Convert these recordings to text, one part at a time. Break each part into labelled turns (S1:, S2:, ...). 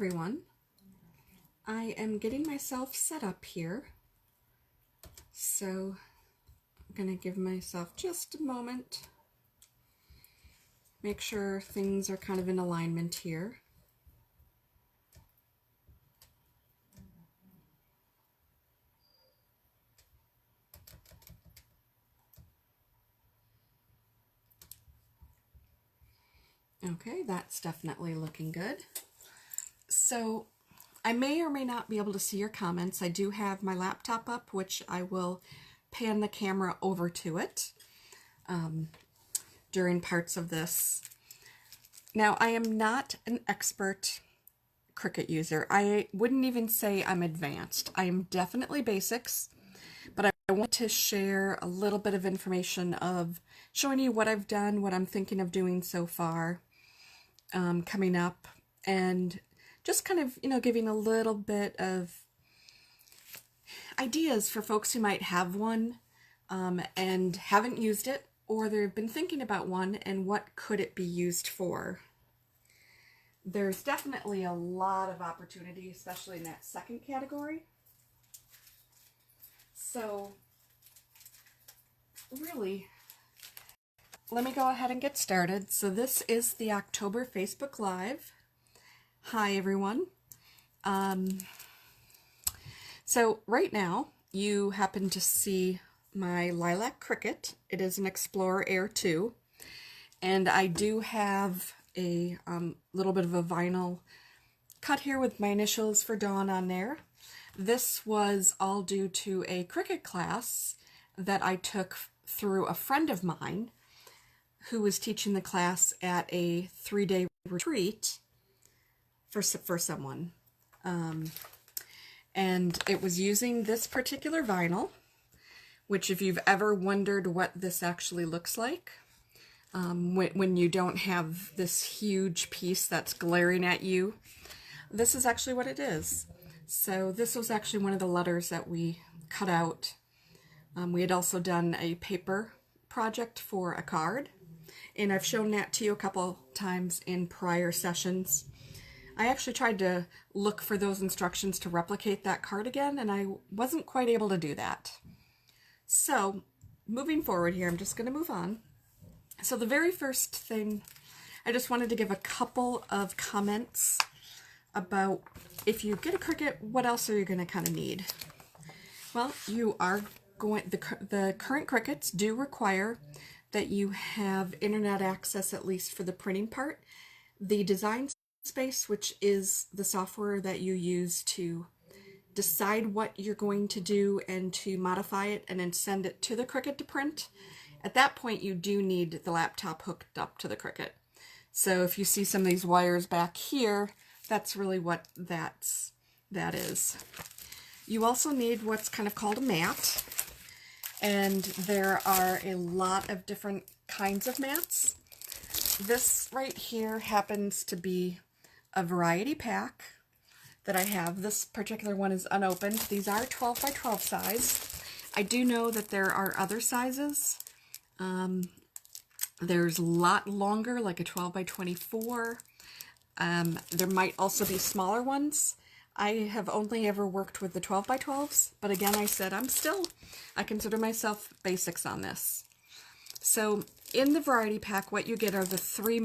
S1: everyone. I am getting myself set up here, so I'm going to give myself just a moment. Make sure things are kind of in alignment here. Okay, that's definitely looking good. So I may or may not be able to see your comments. I do have my laptop up, which I will pan the camera over to it during parts of this. Now, I am not an expert Cricut user. I wouldn't even say I'm advanced. I am definitely basics, but I want to share a little bit of information of showing you what I've done, what I'm thinking of doing so far, coming up, and just kind of, giving a little bit of ideas for folks who might have one and haven't used it, or they've been thinking about one and what could it be used for. There's definitely a lot of opportunity, especially in that second category. So really, let me go ahead and get started. So this is the October Facebook Live. Hi, everyone. So right now, you happen to see my lilac Cricut. It is an Explorer Air 2, and I do have a little bit of a vinyl cut here with my initials for Dawn on there. This was all due to a Cricut class that I took through a friend of mine who was teaching the class at a 3-day retreat for someone. And it was using this particular vinyl, which if you've ever wondered what this actually looks like, when you don't have this huge piece that's glaring at you, this is actually what it is. So this was actually one of the letters that we cut out. We had also done a paper project for a card, and I've shown that to you a couple times in prior sessions. I actually tried to look for those instructions to replicate that card again, and I wasn't quite able to do that. So moving forward here, I'm just going to move on. So the very first thing, I just wanted to give a couple of comments about if you get a Cricut, what else are you going to kind of need? Well, you are going, the current Cricuts do require that you have internet access, at least for the printing part. The Design Space, which is the software that you use to decide what you're going to do and to modify it and then send it to the Cricut to print, at that point you do need the laptop hooked up to the Cricut. So if you see some of these wires back here, that's really what that is. You also need what's kind of called a mat, and there are a lot of different kinds of mats. This right here happens to be a variety pack that I have. This particular one is unopened. These are 12 by 12 size. I do know that there are other sizes. There's a lot longer, like a 12 by 24. There might also be smaller ones. I have only ever worked with the 12 by 12s, but again, I said I consider myself basics on this. So in the variety pack, what you get are the three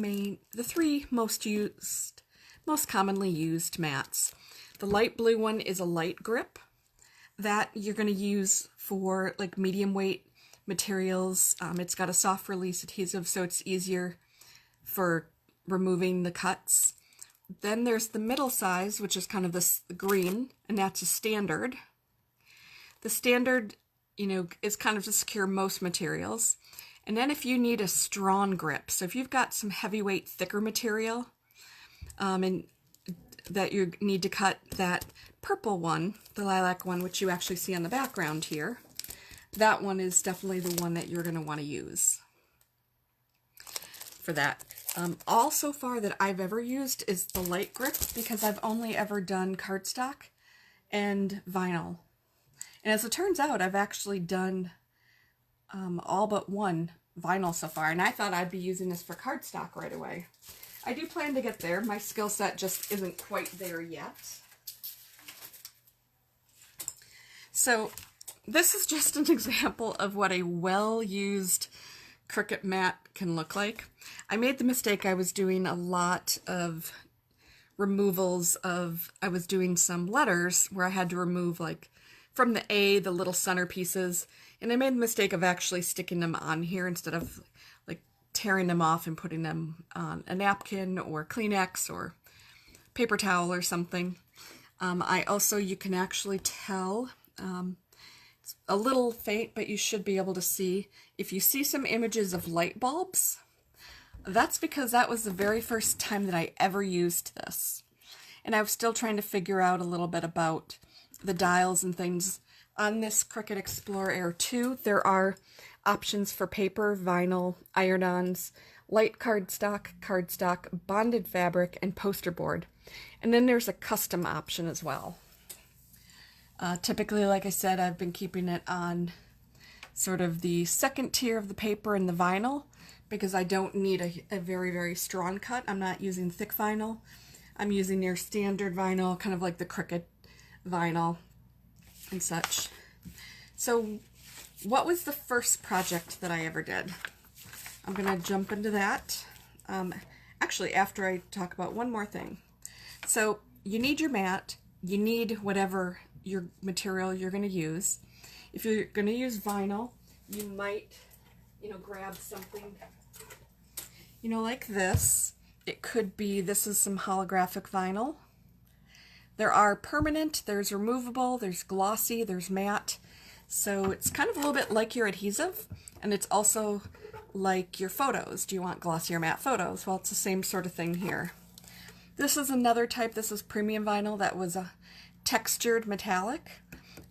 S1: most commonly used mats. The light blue one is a light grip that you're going to use for like medium weight materials. It's got a soft release adhesive, so it's easier for removing the cuts. Then there's the middle size, which is kind of this green, and that's a standard. The standard, is kind of to secure most materials. And then if you need a strong grip, so if you've got some heavyweight, thicker material, and that you need to cut, that purple one, the lilac one, which you actually see on the background here, that one is definitely the one that you're going to want to use for that. All so far that I've ever used is the light grip, because I've only ever done cardstock and vinyl. And as it turns out, I've actually done all but one vinyl so far, and I thought I'd be using this for cardstock right away. I do plan to get there. My skill set just isn't quite there yet. So this is just an example of what a well-used Cricut mat can look like. I made the mistake, I was doing a lot of removals of, I was doing some letters where I had to remove, like, from the A, the little center pieces, and I made the mistake of actually sticking them on here instead of, like, tearing them off and putting them on a napkin or Kleenex or paper towel or something. I also, you can actually tell, it's a little faint, but you should be able to see, if you see some images of light bulbs, that's because that was the very first time that I ever used this. And I was still trying to figure out a little bit about the dials and things. On this Cricut Explorer Air 2, there are options for paper, vinyl, iron-ons, light cardstock, bonded fabric, and poster board. And then there's a custom option as well. Typically, like I said, I've been keeping it on sort of the second tier of the paper and the vinyl because I don't need a very, very strong cut. I'm not using thick vinyl. I'm using your standard vinyl, kind of like the Cricut vinyl and such. So what was the first project that I ever did? I'm going to jump into that. Actually, after I talk about one more thing. So you need your mat, you need whatever your material you're going to use. If you're going to use vinyl, you might, grab something, like this. It could be, this is some holographic vinyl. There are permanent, there's removable, there's glossy, there's matte. So it's kind of a little bit like your adhesive, and it's also like your photos. Do you want glossy or matte photos? Well, it's the same sort of thing here. This is another type. This is premium vinyl that was a textured metallic.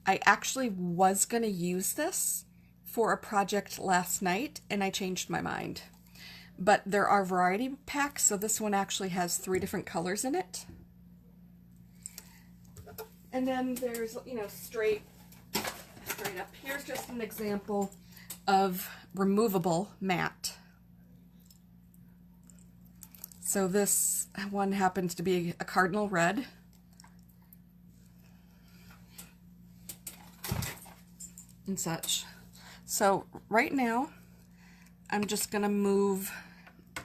S1: I actually was going to use this for a project last night, and I changed my mind. But there are variety packs, so this one actually has 3 different colors in it. And then there's, straight up. Here's just an example of removable matte. So this one happens to be a cardinal red. And such. So right now, I'm just going to move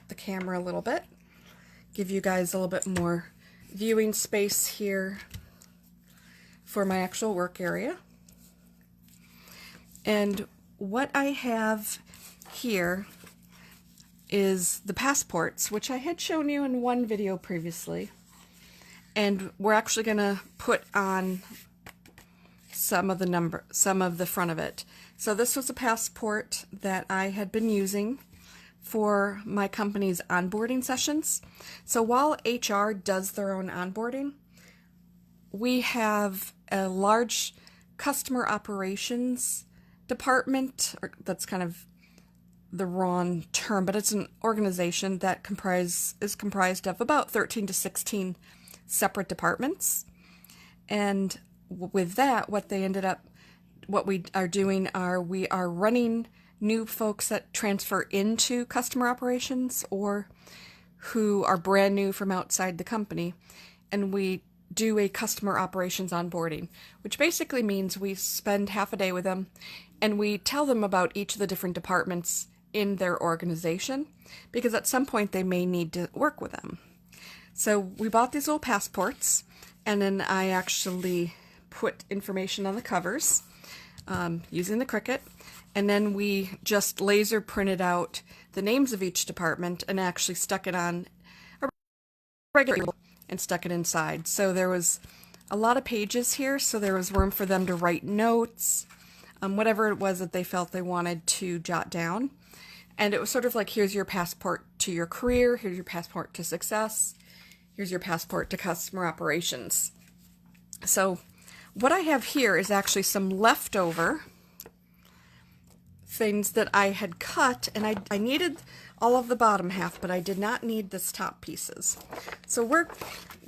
S1: the camera a little bit, give you guys a little bit more viewing space here for my actual work area. And what I have here is the passports, which I had shown you in one video previously. And we're actually going to put on some of the front of it. So this was a passport that I had been using for my company's onboarding sessions. So while HR does their own onboarding, we have a large customer operations department, or that's kind of the wrong term, but it's an organization that is comprised of about 13 to 16 separate departments. And with that, what we are doing we are running new folks that transfer into customer operations or who are brand new from outside the company, and we do a customer operations onboarding, which basically means we spend half a day with them and we tell them about each of the different departments in their organization, because at some point they may need to work with them. So we bought these little passports, and then I actually put information on the covers using the Cricut, and then we just laser printed out the names of each department and actually stuck it on a regular table and stuck it inside. So there was a lot of pages here, so there was room for them to write notes, whatever it was that they felt they wanted to jot down. And it was sort of like, here's your passport to your career, here's your passport to success, here's your passport to customer operations. So what I have here is actually some leftover things that I had cut, and I needed all of the bottom half, but I did not need this top pieces. So we're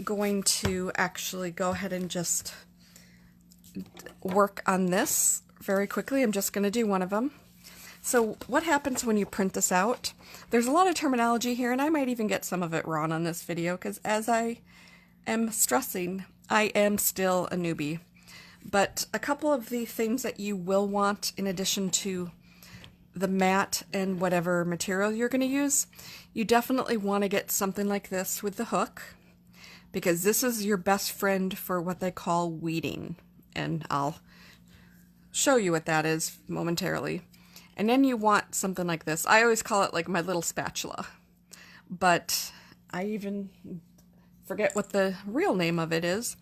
S1: going to actually go ahead and just work on this very quickly. I'm just going to do one of them. So what happens when you print this out? There's a lot of terminology here, and I might even get some of it wrong on this video, because as I am stressing, I am still a newbie. But a couple of the things that you will want in addition to the mat and whatever material you're going to use, you definitely want to get something like this with the hook, because this is your best friend for what they call weeding, and I'll show you what that is momentarily. And then you want something like this. I always call it like my little spatula, but I even forget what the real name of it is.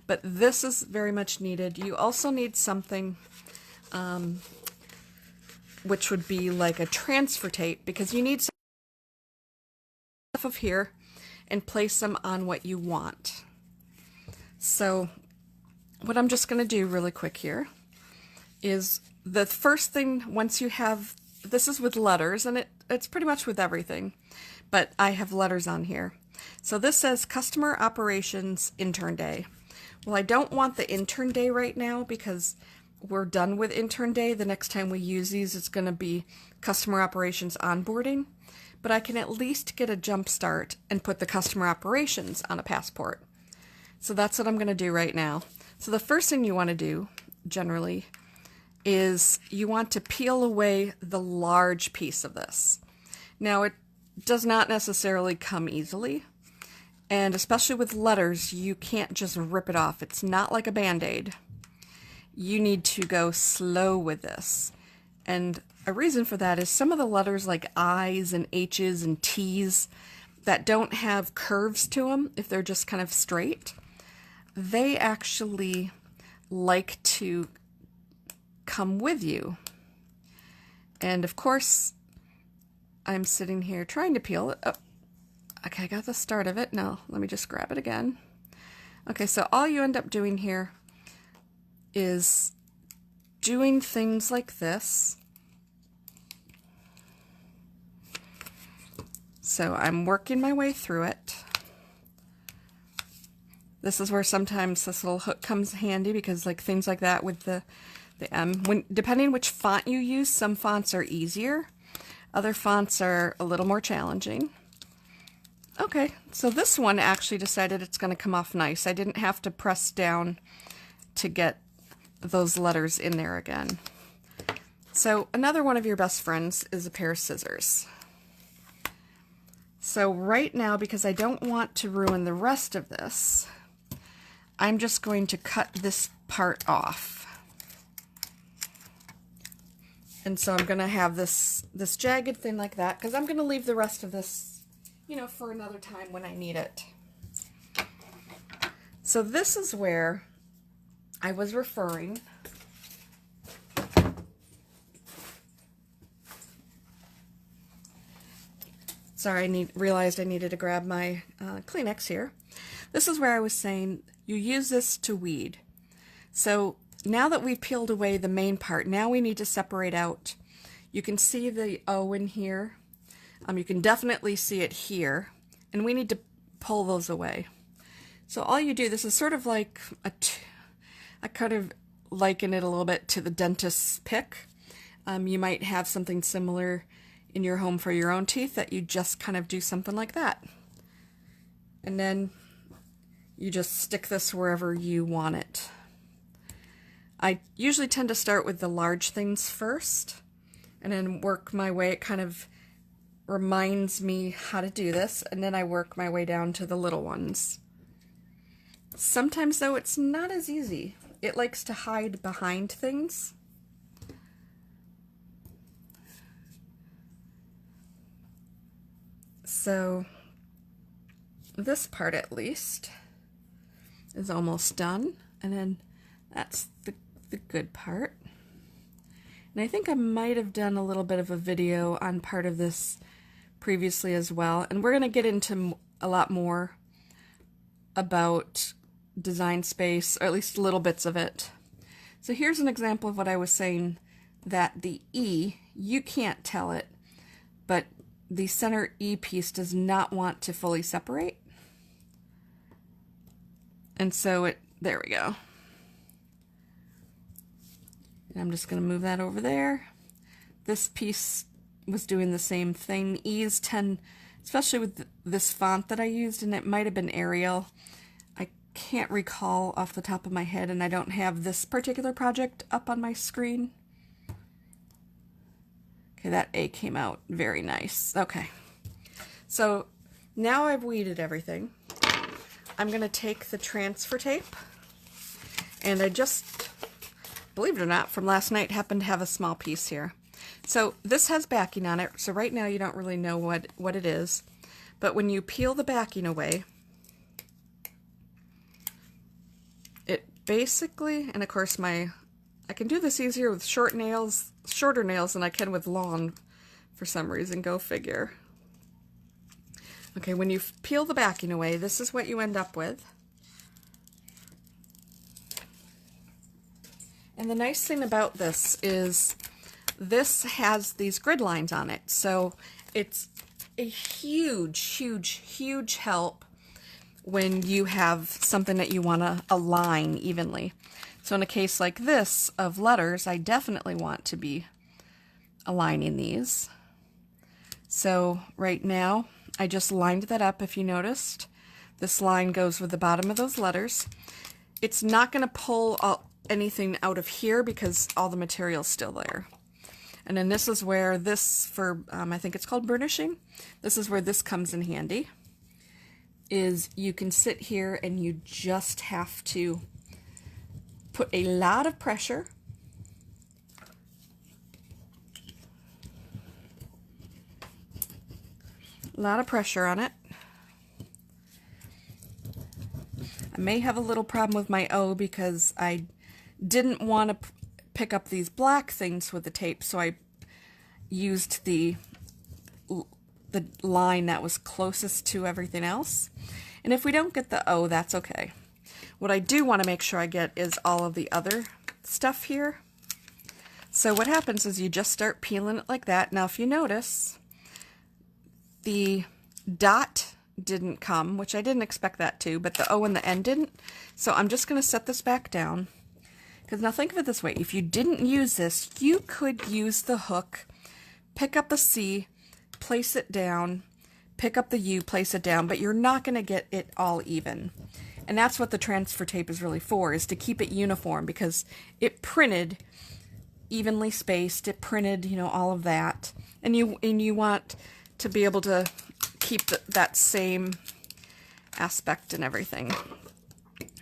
S1: But this is very much needed. You also need something which would be like a transfer tape, because you need some stuff of here and place them on what you want. So what I'm just going to do really quick here is the first thing, once you have, this is with letters, and it's pretty much with everything, but I have letters on here. So this says Customer Operations Intern Day. Well, I don't want the intern day right now because we're done with intern day. The next time we use these, it's going to be Customer Operations Onboarding, but I can at least get a jump start and put the Customer Operations on a passport. So that's what I'm going to do right now. So the first thing you want to do, generally, is you want to peel away the large piece of this. Now, it does not necessarily come easily, and especially with letters, you can't just rip it off. It's not like a Band-Aid. You need to go slow with this. And a reason for that is some of the letters like I's and H's and T's that don't have curves to them, if they're just kind of straight, they actually like to come with you. And of course, I'm sitting here trying to peel it. Oh, okay, I got the start of it. Now, let me just grab it again. Okay, so all you end up doing here is doing things like this. So I'm working my way through it. This is where sometimes this little hook comes handy, because like things like that with the M, depending which font you use, some fonts are easier. Other fonts are a little more challenging. Okay, so this one actually decided it's going to come off nice. I didn't have to press down to get those letters in there again. So another one of your best friends is a pair of scissors. So right now, because I don't want to ruin the rest of this, I'm just going to cut this part off. And so I'm going to have this jagged thing like that, because I'm going to leave the rest of this, you know, for another time when I need it. So this is where I was referring. Sorry, I realized I needed to grab my Kleenex here. This is where I was saying you use this to weed. So now that we've peeled away the main part, now we need to separate out. You can see the O in here. You can definitely see it here, and we need to pull those away. So all you do, this is sort of like I kind of liken it a little bit to the dentist's pick. You might have something similar in your home for your own teeth that you just kind of do something like that. And then you just stick this wherever you want it. I usually tend to start with the large things first and then work my way. It kind of reminds me how to do this, and then I work my way down to the little ones. Sometimes, though, it's not as easy. It likes to hide behind things. So this part, at least, is almost done, and then that's the good part. And I think I might have done a little bit of a video on part of this previously as well, and we're going to get into a lot more about design space, or at least little bits of it. So here's an example of what I was saying, that the E, you can't tell it, but the center E piece does not want to fully separate. And so there we go. And I'm just going to move that over there. this piece was doing the same thing. E's tend, especially with this font that I used, and it might have been Arial. I can't recall off the top of my head, and I don't have this particular project up on my screen. Okay, that A came out very nice. Okay, so now I've weeded everything. I'm going to take the transfer tape, and I just, believe it or not, from last night happened to have a small piece here. So this has backing on it, so right now you don't really know what it is, but when you peel the backing away, it basically, and of course I can do this easier with shorter nails than I can with long, for some reason, go figure. Okay, when you peel the backing away, this is what you end up with. And the nice thing about this is this has these grid lines on it, so it's a huge help when you have something that you want to align evenly. So in a case like this of letters, I definitely want to be aligning these. So right now, I just lined that up. If you noticed, this line goes with the bottom of those letters. It's not going to pull anything out of here because all the material's still there. And then this is where this, for I think it's called burnishing, this is where this comes in handy, is you can sit here and you just have to put a lot of pressure. A lot of pressure on it. I may have a little problem with my O because I didn't want to pick up these black things with the tape, so I used the line that was closest to everything else. And if we don't get the O, that's okay. What I do want to make sure I get is all of the other stuff here. So what happens is you just start peeling it like that. Now if you notice, the dot didn't come, which I didn't expect that to, but the O and the N didn't. So I'm just going to set this back down. Because now think of it this way, if you didn't use this, you could use the hook, pick up the C, place it down, pick up the U, place it down, but you're not going to get it all even. And that's what the transfer tape is really for, is to keep it uniform, because it printed evenly spaced, it printed, you know, all of that. And you want to be able to keep that same aspect and everything.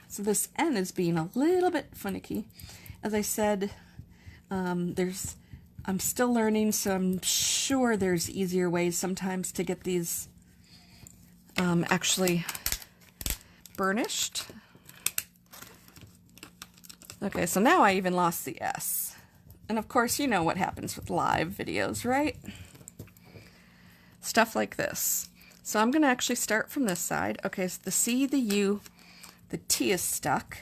S1: So this N is being a little bit finicky. As I said, I'm still learning, so I'm sure there's easier ways sometimes to get these actually burnished. Okay, so now I even lost the S. And of course, you know what happens with live videos, right? Stuff like this. So I'm going to actually start from this side. Okay, so the C, the U, the T is stuck.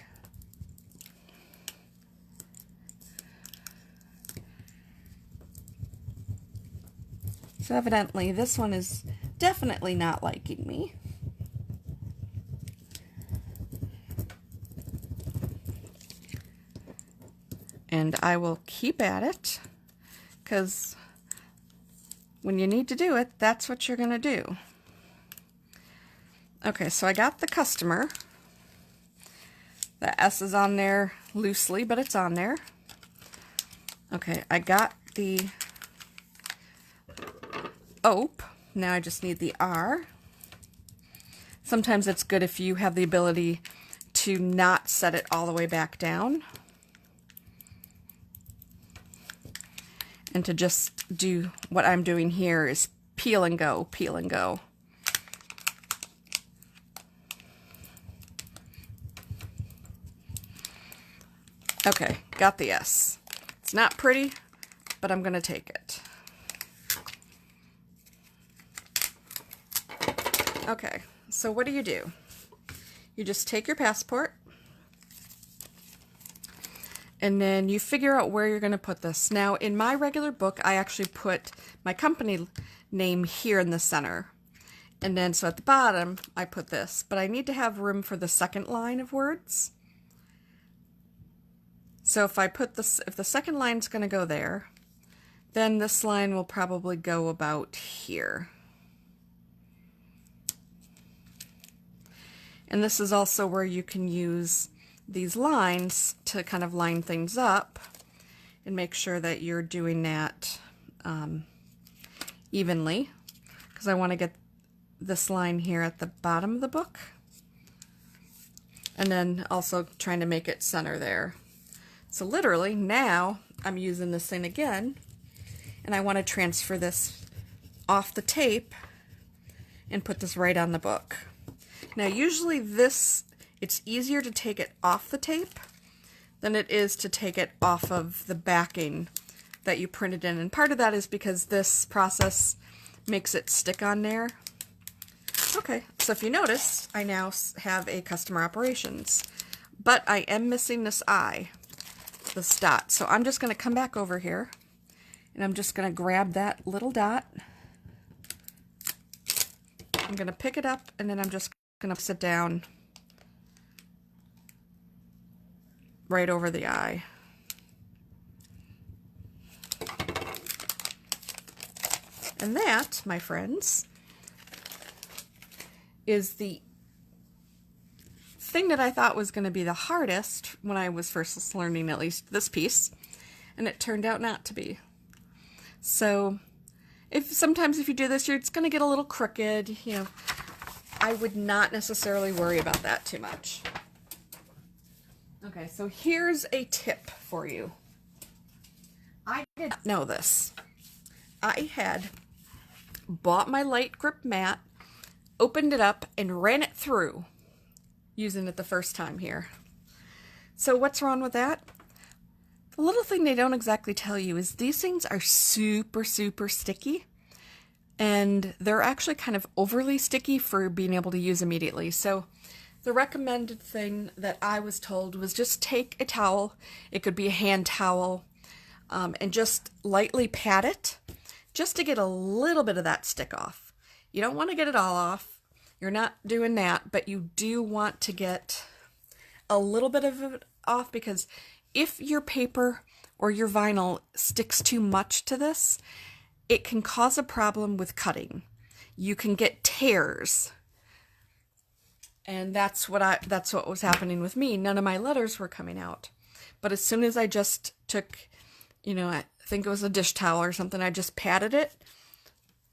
S1: So evidently this one is definitely not liking me. And I will keep at it, because when you need to do it, that's what you're going to do. Okay, so I got the customer. The S is on there loosely, but it's on there. Okay, I got the OPE. Now I just need the R. Sometimes it's good if you have the ability to not set it all the way back down, and to just do what I'm doing here is peel and go, peel and go. Okay, got the S. It's not pretty, but I'm going to take it. Okay, so what do? You just take your passport, and then you figure out where you're going to put this. Now, in my regular book, I actually put my company name here in the center. And then, so at the bottom, I put this. But I need to have room for the second line of words. So if I put this, if the second line's going to go there, then this line will probably go about here. And this is also where you can use these lines to kind of line things up and make sure that you're doing that evenly, because I want to get this line here at the bottom of the book, and then also trying to make it center there. So literally now I'm using this thing again, and I want to transfer this off the tape and put this right on the book. Now usually it's easier to take it off the tape than it is to take it off of the backing that you printed in. And part of that is because this process makes it stick on there. Okay, so if you notice, I now have a customer operations, but I am missing this I, this dot. So I'm just going to come back over here, and I'm just going to grab that little dot. I'm going to pick it up, and then I'm just going to sit down right over the I. And that, my friends, is the thing that I thought was going to be the hardest when I was first learning at least this piece, and it turned out not to be. So sometimes if you do this, it's going to get a little crooked, you know. I would not necessarily worry about that too much. Okay, so here's a tip for you. I did not know this. I had bought my light grip mat, opened it up, and ran it through using it the first time here. So what's wrong with that? The little thing they don't exactly tell you is these things are super, super sticky, and they're actually kind of overly sticky for being able to use immediately. So the recommended thing that I was told was just take a towel, it could be a hand towel, and just lightly pat it, just to get a little bit of that stick off. You don't want to get it all off, you're not doing that, but you do want to get a little bit of it off, because if your paper or your vinyl sticks too much to this, it can cause a problem with cutting. You can get tears. And that's what was happening with me. None of my letters were coming out. But as soon as I just took, I think it was a dish towel or something, I just patted it,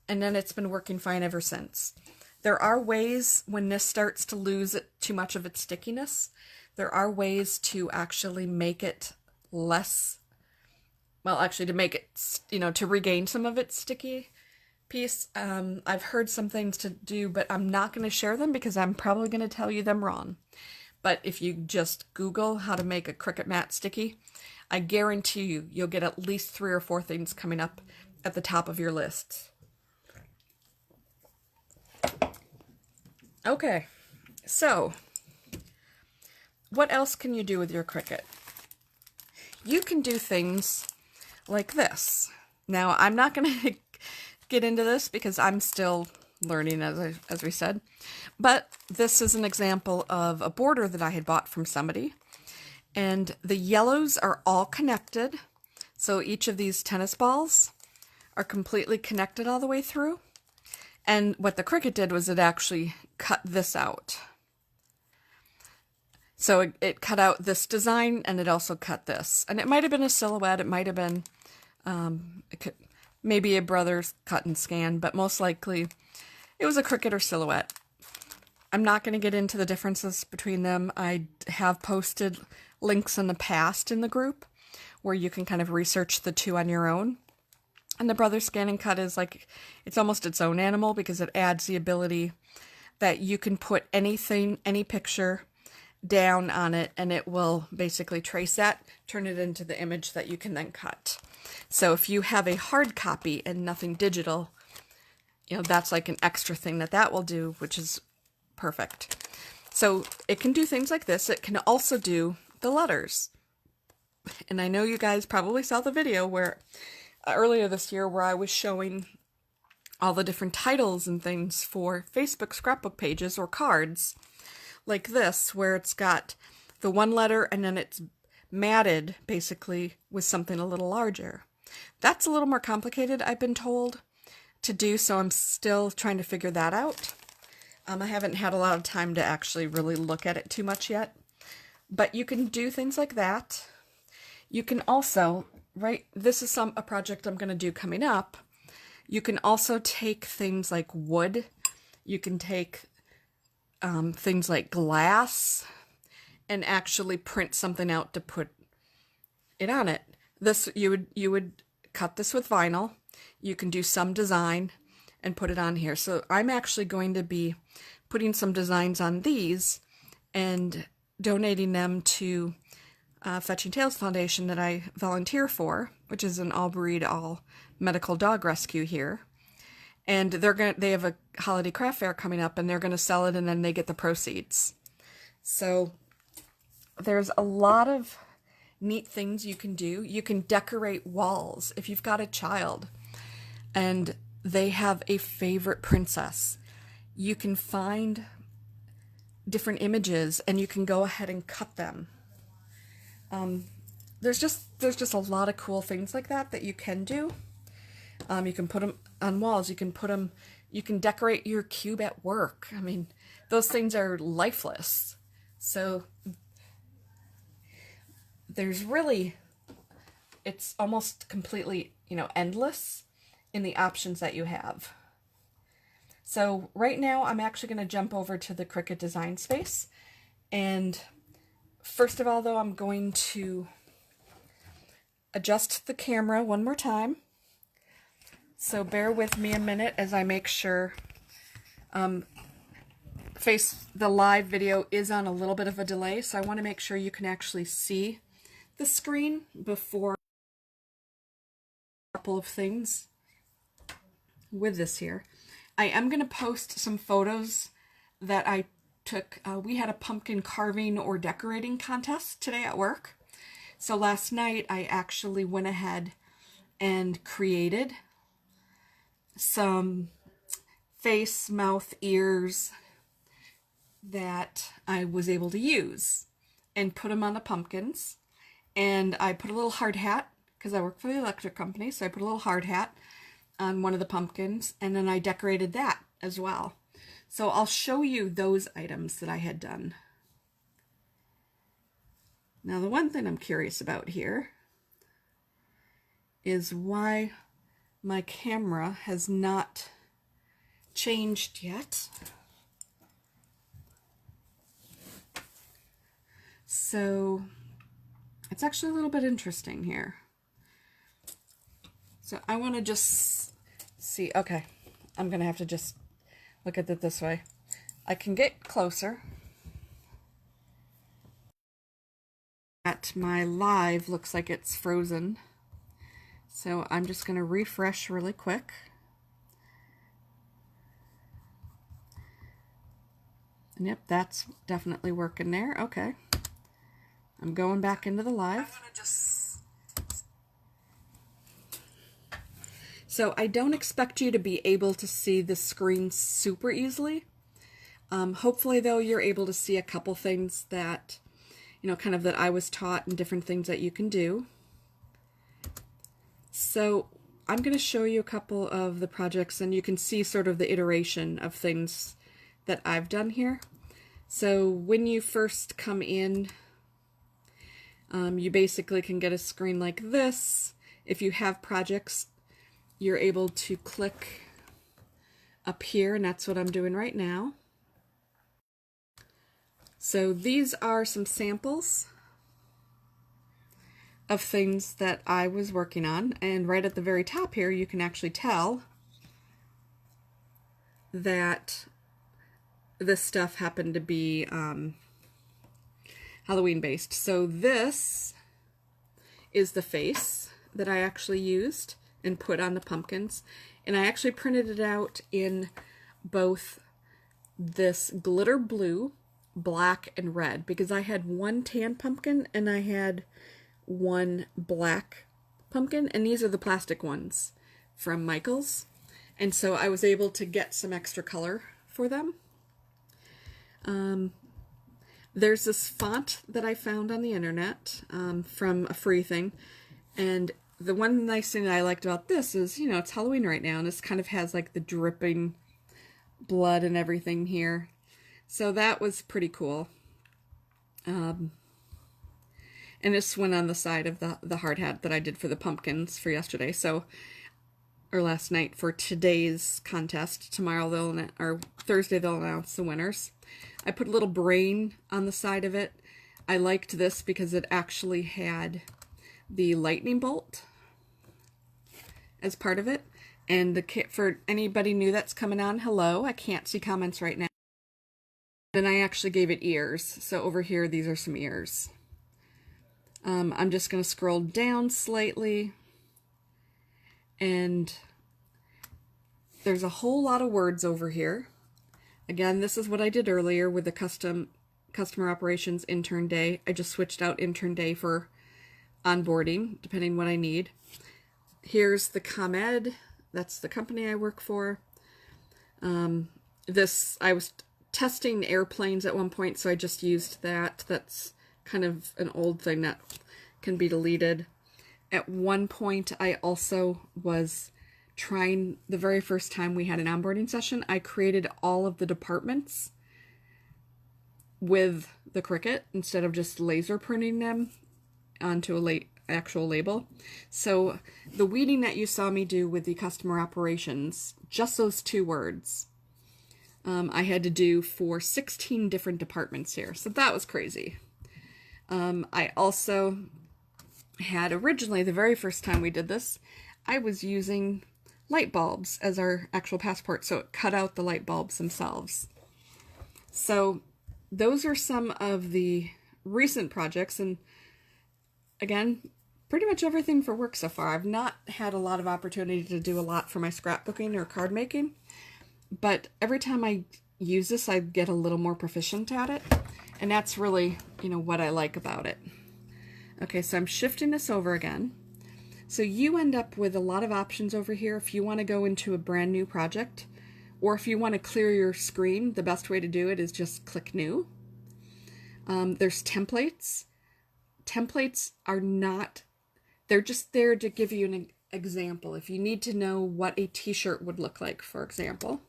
S1: and then it's been working fine ever since. There are ways, when this starts to lose too much of its stickiness, there are ways to actually make it less, well, actually to make it, to regain some of its sticky piece. I've heard some things to do, but I'm not going to share them because I'm probably going to tell you them wrong. But if you just Google how to make a Cricut mat sticky, I guarantee you'll get at least 3 or 4 things coming up at the top of your list. Okay, so what else can you do with your Cricut? You can do things like this. Now, I'm not going to get into this because I'm still learning, as we said, but this is an example of a border that I had bought from somebody, and the yellows are all connected, so each of these tennis balls are completely connected all the way through. And what the Cricut did was it actually cut this out. So it cut out this design, and it also cut this. And it might have been a silhouette, it might have been maybe a Brothers cut and scan, but most likely it was a Cricut or silhouette. I'm not going to get into the differences between them. I have posted links in the past in the group where you can kind of research the two on your own. And the Brothers Scan and Cut is like, it's almost its own animal because it adds the ability that you can put anything, any picture down on it, and it will basically trace that, turn it into the image that you can then cut. So if you have a hard copy and nothing digital, that's like an extra thing that will do, which is perfect. So it can do things like this. It can also do the letters. And I know you guys probably saw the video where earlier this year where I was showing all the different titles and things for Facebook scrapbook pages or cards like this, where it's got the one letter and then it's matted basically with something a little larger. That's a little more complicated, I've been told, to do, so I'm still trying to figure that out. I haven't had a lot of time to actually really look at it too much yet. But you can do things like that. You can also, right, this is a project I'm going to do coming up. You can also take things like wood. You can take things like glass and actually print something out to put it on it. This you would cut this with vinyl. You can do some design and put it on here. So I'm actually going to be putting some designs on these and donating them to Fetching Tails Foundation that I volunteer for, which is an all-breed, all-medical dog rescue here. And they have a holiday craft fair coming up, and they're going to sell it, and then they get the proceeds. So there's a lot of neat things you can do. You can decorate walls if you've got a child and they have a favorite princess. You can find different images and you can go ahead and cut them. There's just a lot of cool things like that you can do. You can put them on walls. You can decorate your cube at work. I mean, those things are lifeless. So there's really, it's almost completely, endless in the options that you have. So right now I'm actually going to jump over to the Cricut design space. And first of all, though, I'm going to adjust the camera one more time. So bear with me a minute as I make sure the live video is on a little bit of a delay, so I want to make sure you can actually see the screen before a couple of things with this here. I am going to post some photos that I took. We had a pumpkin carving or decorating contest today at work. So last night I actually went ahead and created some face, mouth, ears that I was able to use and put them on the pumpkins. And I put a little hard hat, because I work for the electric company, so I put a little hard hat on one of the pumpkins, and then I decorated that as well. So I'll show you those items that I had done. Now the one thing I'm curious about here is why my camera has not changed yet. So it's actually a little bit interesting here. So I want to just see, okay, I'm going to have to just look at it this way. I can get closer. At my live looks like it's frozen. So I'm just going to refresh really quick. And yep, that's definitely working there. Okay. I'm going back into the live. So I don't expect you to be able to see the screen super easily. Hopefully, though, you're able to see a couple things that, kind of that I was taught and different things that you can do. So I'm going to show you a couple of the projects, and you can see sort of the iteration of things that I've done here. So when you first come in, you basically can get a screen like this. If you have projects, you're able to click up here, and that's what I'm doing right now. So these are some samples of things that I was working on, and right at the very top here you can actually tell that this stuff happened to be Halloween based. So this is the face that I actually used and put on the pumpkins, and I actually printed it out in both this glitter blue, black, and red, because I had one tan pumpkin and I had one black pumpkin, and these are the plastic ones from Michael's, and so I was able to get some extra color for them. There's this font that I found on the internet from a free thing, and the one nice thing that I liked about this is, you know, it's Halloween right now, and this kind of has like the dripping blood and everything here. So that was pretty cool. And this went on the side of the hard hat that I did for the pumpkins for yesterday. So, or last night for today's contest. Tomorrow or Thursday they'll announce the winners. I put a little brain on the side of it. I liked this because it actually had the lightning bolt as part of it. And for anybody new that's coming on, hello, I can't see comments right now. Then I actually gave it ears. So over here, these are some ears. I'm just going to scroll down slightly. And there's a whole lot of words over here. Again, this is what I did earlier with the customer operations intern day. I just switched out intern day for onboarding, depending what I need. Here's the ComEd. That's the company I work for. I was testing airplanes at one point, so I just used that. That's kind of an old thing that can be deleted. At one point, I also was trying, the very first time we had an onboarding session, I created all of the departments with the Cricut instead of just laser printing them onto a actual label. So the weeding that you saw me do with the customer operations, just those 2 words, I had to do for 16 different departments here. So that was crazy. I also had originally, the very first time we did this, I was using light bulbs as our actual passport, so it cut out the light bulbs themselves. So those are some of the recent projects, and again, pretty much everything for work so far. I've not had a lot of opportunity to do a lot for my scrapbooking or card making, but every time I use this, I get a little more proficient at it, and that's really, you know, what I like about it. Okay, so I'm shifting this over again. So you end up with a lot of options over here if you want to go into a brand new project, or if you want to clear your screen. The best way to do it is just click New. There's templates. Templates are not, they're just there to give you an example. If you need to know what a t-shirt would look like, for example,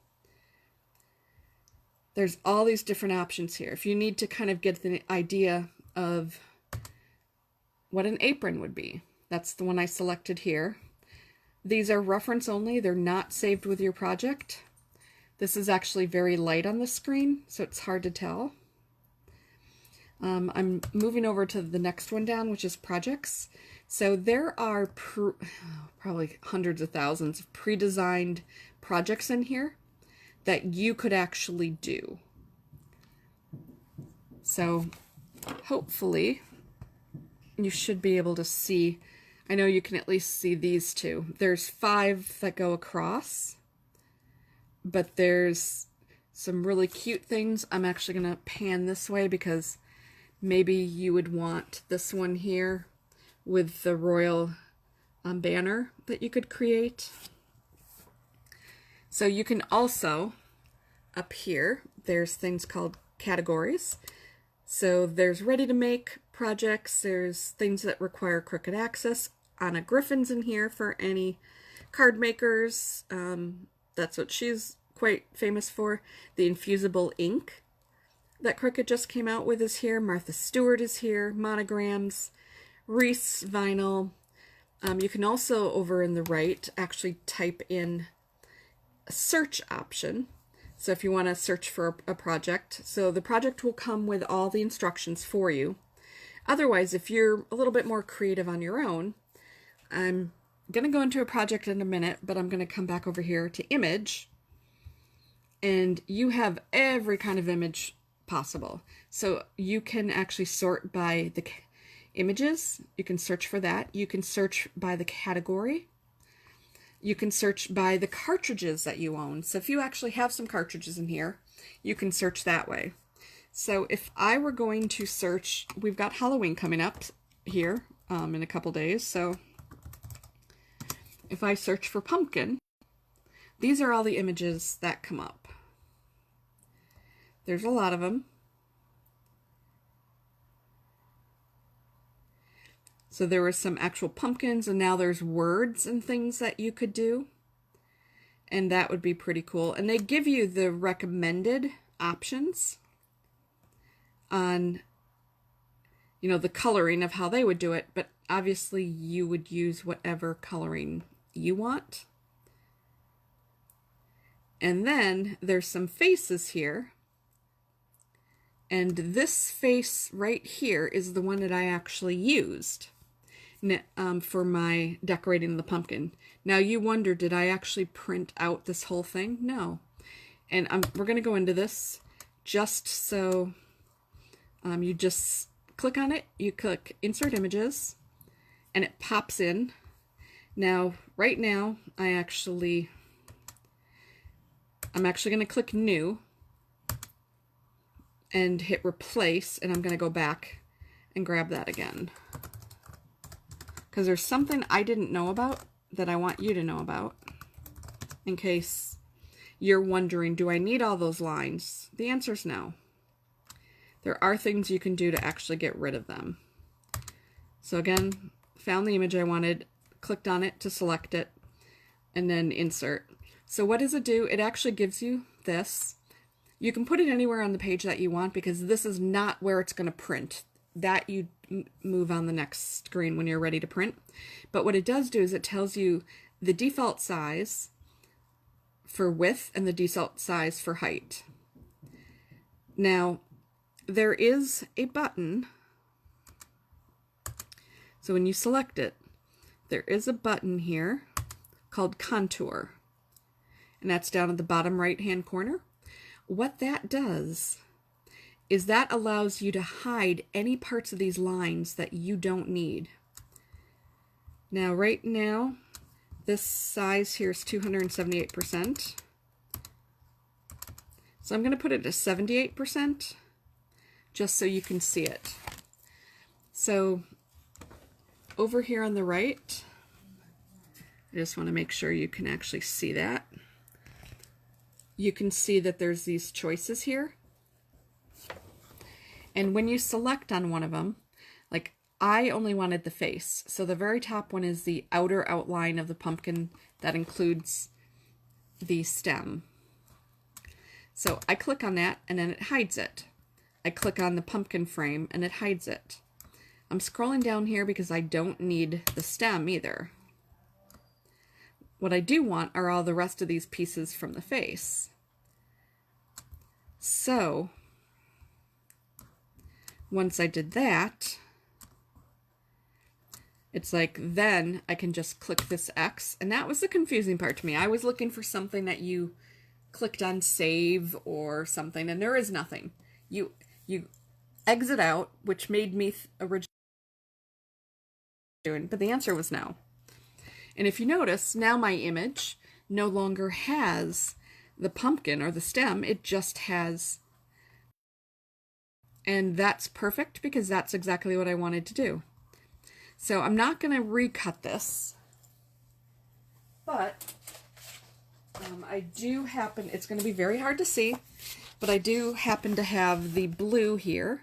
S1: there's all these different options here. If you need to kind of get the idea of what an apron would be, that's the one I selected here. These are reference only. They're not saved with your project. This is actually very light on the screen, so it's hard to tell. I'm moving over to the next one down, which is projects. So there are probably hundreds of thousands of pre-designed projects in here that you could actually do. So hopefully you should be able to see. I know you can at least see these 2. There's 5 that go across, but there's some really cute things. I'm actually going to pan this way because maybe you would want this one here with the royal banner that you could create. So you can also, up here, there's things called categories. So there's ready to make projects, there's things that require Cricut access. Anna Griffin's in here for any card makers. That's what she's quite famous for. The infusible ink that Cricut just came out with is here. Martha Stewart is here. Monograms, Reese vinyl. You can also, over in the right, actually type in a search option. So if you want to search for a project, so the project will come with all the instructions for you. Otherwise, if you're a little bit more creative on your own, I'm going to go into a project in a minute, but I'm going to come back over here to image, and you have every kind of image possible. So you can actually sort by the images. You can search for that. You can search by the category. You can search by the cartridges that you own. So if you actually have some cartridges in here, you can search that way. So if I were going to search, we've got Halloween coming up here in a couple days. So if I search for pumpkin, these are all the images that come up. There's a lot of them. So there was some actual pumpkins, and now there's words and things that you could do. And that would be pretty cool. And they give you the recommended options on, you know, the coloring of how they would do it, but obviously you would use whatever coloring you want. And then there's some faces here. And this face right here is the one that I actually used for my decorating the pumpkin. Now you wonder, did I actually print out this whole thing? No. And we're going to go into this just so you just click on it, you click Insert Images, and it pops in. Now, right now, I'm actually going to click New and hit Replace, and I'm going to go back and grab that again. Because there's something I didn't know about that I want you to know about, in case you're wondering, do I need all those lines? The answer is no. There are things you can do to actually get rid of them. So again, found the image I wanted, clicked on it to select it, and then insert. So what does it do? It actually gives you this. You can put it anywhere on the page that you want, because this is not where it's going to print. That you move on the next screen when you're ready to print. But what it does do is it tells you the default size for width and the default size for height. Now, there is a button. So when you select it, there is a button here called Contour. And that's down at the bottom right-hand corner. What that does is that allows you to hide any parts of these lines that you don't need. Now, right now, this size here is 278%. So I'm going to put it at 78%, just so you can see it. So over here on the right, I just want to make sure you can actually see that. You can see that there's these choices here. And when you select on one of them, like I only wanted the face. So the very top one is the outer outline of the pumpkin that includes the stem. So I click on that and then it hides it. I click on the pumpkin frame and it hides it. I'm scrolling down here because I don't need the stem either. What I do want are all the rest of these pieces from the face. So once I did that, it's like then I can just click this X, and that was the confusing part to me. I was looking for something that you clicked on save or something, and there is nothing. You exit out, which made me originally doing, but the answer was no. And if you notice, now my image no longer has the pumpkin or the stem, it just has. And that's perfect because that's exactly what I wanted to do. So I'm not going to recut this, but I do happen, it's going to be very hard to see, but I do happen to have the blue here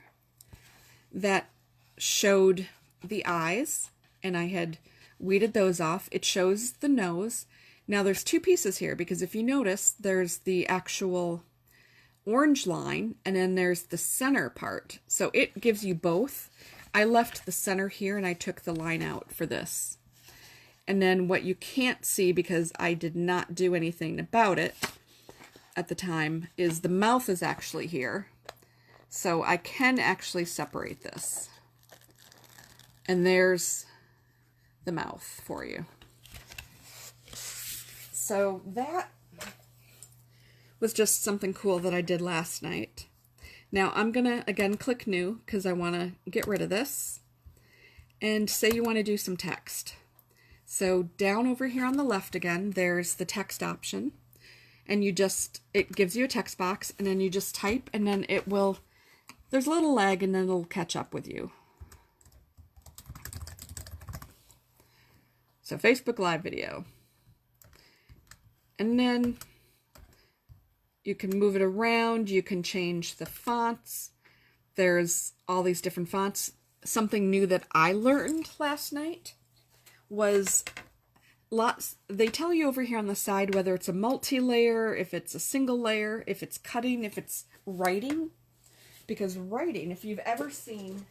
S1: that showed the eyes, and I had weeded those off. It shows the nose. Now there's two pieces here, because if you notice, there's the actual orange line, and then there's the center part. So it gives you both. I left the center here and I took the line out for this. And then what you can't see, because I did not do anything about it at the time, is the mouth is actually here. So I can actually separate this. And there's the mouth for you. So that was just something cool that I did last night. Now I'm gonna again click New because I want to get rid of this, and say you want to do some text. So down over here on the left again, there's the text option, and it gives you a text box, and then you just type, and then it will, there's a little lag, and then it'll catch up with you. So Facebook Live video, and then you can move it around, you can change the fonts. There's all these different fonts. something new that I learned last night was they tell you over here on the side whether it's a multi-layer, if it's a single layer, if it's cutting, if it's writing. Because writing, if you've ever seen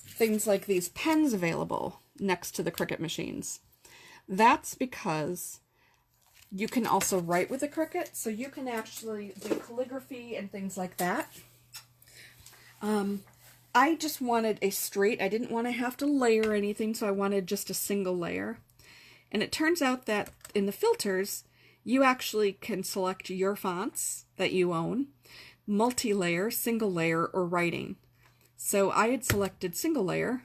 S1: things like these pens available next to the Cricut machines, that's because you can also write with a Cricut, so you can actually do calligraphy and things like that. I just wanted a straight, I didn't want to have to layer anything, so I wanted just a single layer. And it turns out that in the filters, you actually can select your fonts that you own, multi-layer, single layer, or writing. So I had selected single layer,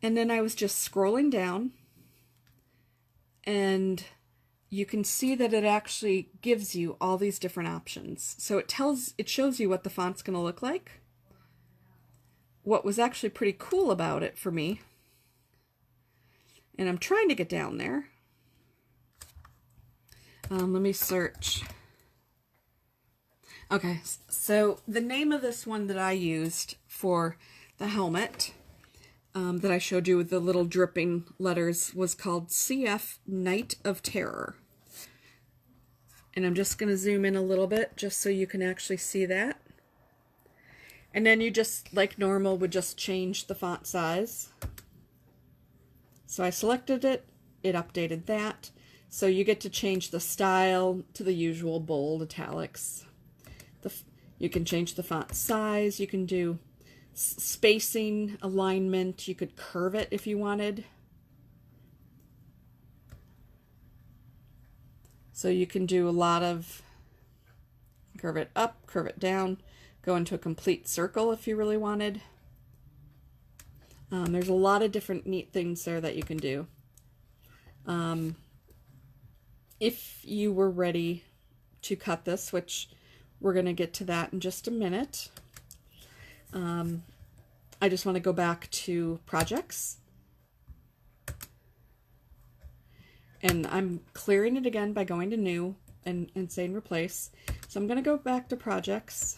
S1: and then I was just scrolling down, and you can see that it actually gives you all these different options. So it shows you what the font's going to look like. What was actually pretty cool about it for me, and I'm trying to get down there. Let me search. Okay, so the name of this one that I used for the helmet that I showed you with the little dripping letters was called CF Night of Terror. And I'm just going to zoom in a little bit just so you can actually see that. And then you just, like normal, would just change the font size. So I selected it, it updated that. So you get to change the style to the usual bold italics. You can change the font size, you can do spacing, alignment, you could curve it if you wanted. So you can do a lot of curve it up, curve it down, go into a complete circle if you really wanted. There's a lot of different neat things there that you can do. If you were ready to cut this, which we're going to get to that in just a minute, I just want to go back to projects. And I'm clearing it again by going to new and saying replace. So I'm going to go back to projects.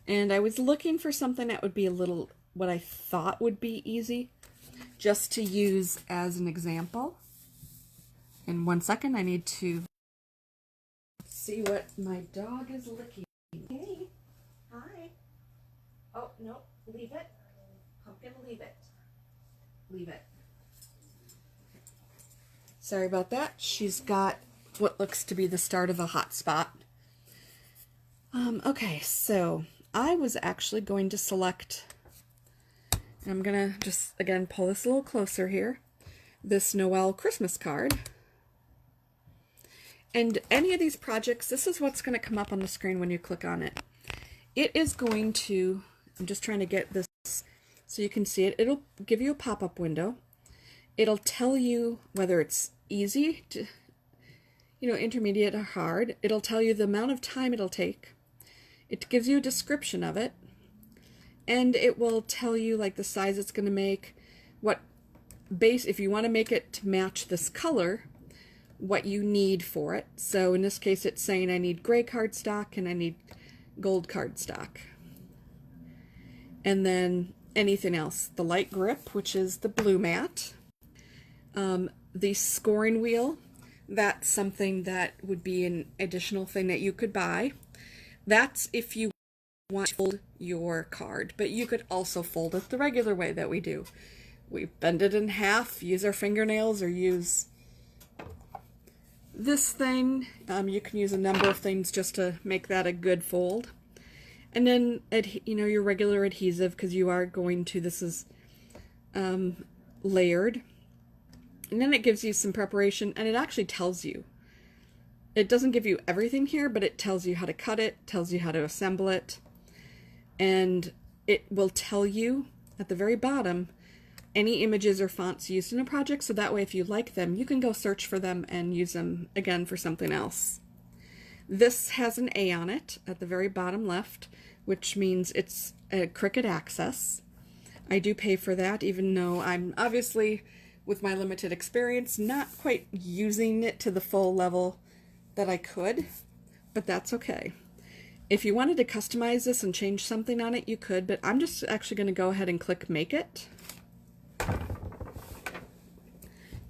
S1: And I was looking for something that would be a little, what I thought would be easy, just to use as an example. In 1 second, I need to see what my dog is licking. Hey, hi. Oh, no, leave it. Pumpkin, leave it. Leave it. Sorry about that. She's got what looks to be the start of a hot spot. Okay, so I was actually going to select, and I'm going to just, again, pull this a little closer here, this Noel Christmas card. And any of these projects, this is what's going to come up on the screen when you click on it. It is going to, I'm just trying to get this so you can see it. It'll give you a pop-up window. It'll tell you whether it's easy to, intermediate or hard. It'll tell you the amount of time it'll take. It gives you a description of it. And it will tell you like the size it's going to make, what base, if you want to make it to match this color, what you need for it. So in this case it's saying I need gray cardstock and I need gold cardstock. And then anything else. The light grip, which is the blue mat. The scoring wheel, that's something that would be an additional thing that you could buy. That's if you want to fold your card, but you could also fold it the regular way that we do. We bend it in half, use our fingernails, or use this thing. You can use a number of things just to make that a good fold. And then, your regular adhesive, because you are going to, this is layered. And then it gives you some preparation, and it actually tells you. It doesn't give you everything here, but it tells you how to cut it, tells you how to assemble it, and it will tell you at the very bottom any images or fonts used in a project, so that way if you like them, you can go search for them and use them again for something else. This has an A on it at the very bottom left, which means it's a Cricut Access. I do pay for that, even though I'm obviously, with my limited experience, not quite using it to the full level that I could, but that's okay. If you wanted to customize this and change something on it, you could, but I'm just actually going to go ahead and click Make It.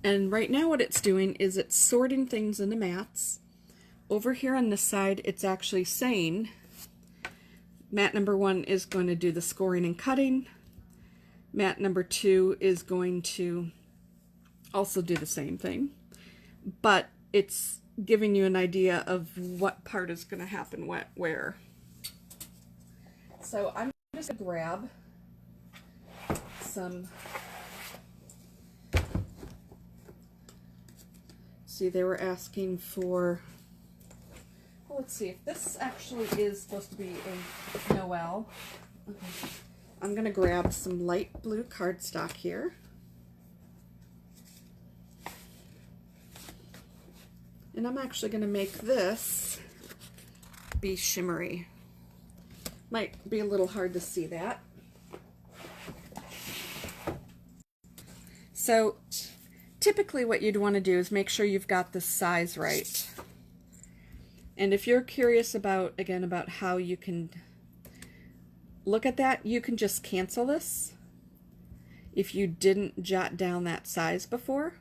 S1: And right now what it's doing is it's sorting things into mats. Over here on this side, it's actually saying mat number 1 is going to do the scoring and cutting. Mat number 2 is going to also do the same thing. But it's giving you an idea of what part is going to happen where. So I'm just going to grab some, see, they were asking for, well, let's see if this actually is supposed to be a Noel. Okay. I'm going to grab some light blue cardstock here. And I'm actually going to make this be shimmery. Might be a little hard to see that. So typically what you'd want to do is make sure you've got the size right. And if you're curious about, again, about how you can look at that, you can just cancel this if you didn't jot down that size before.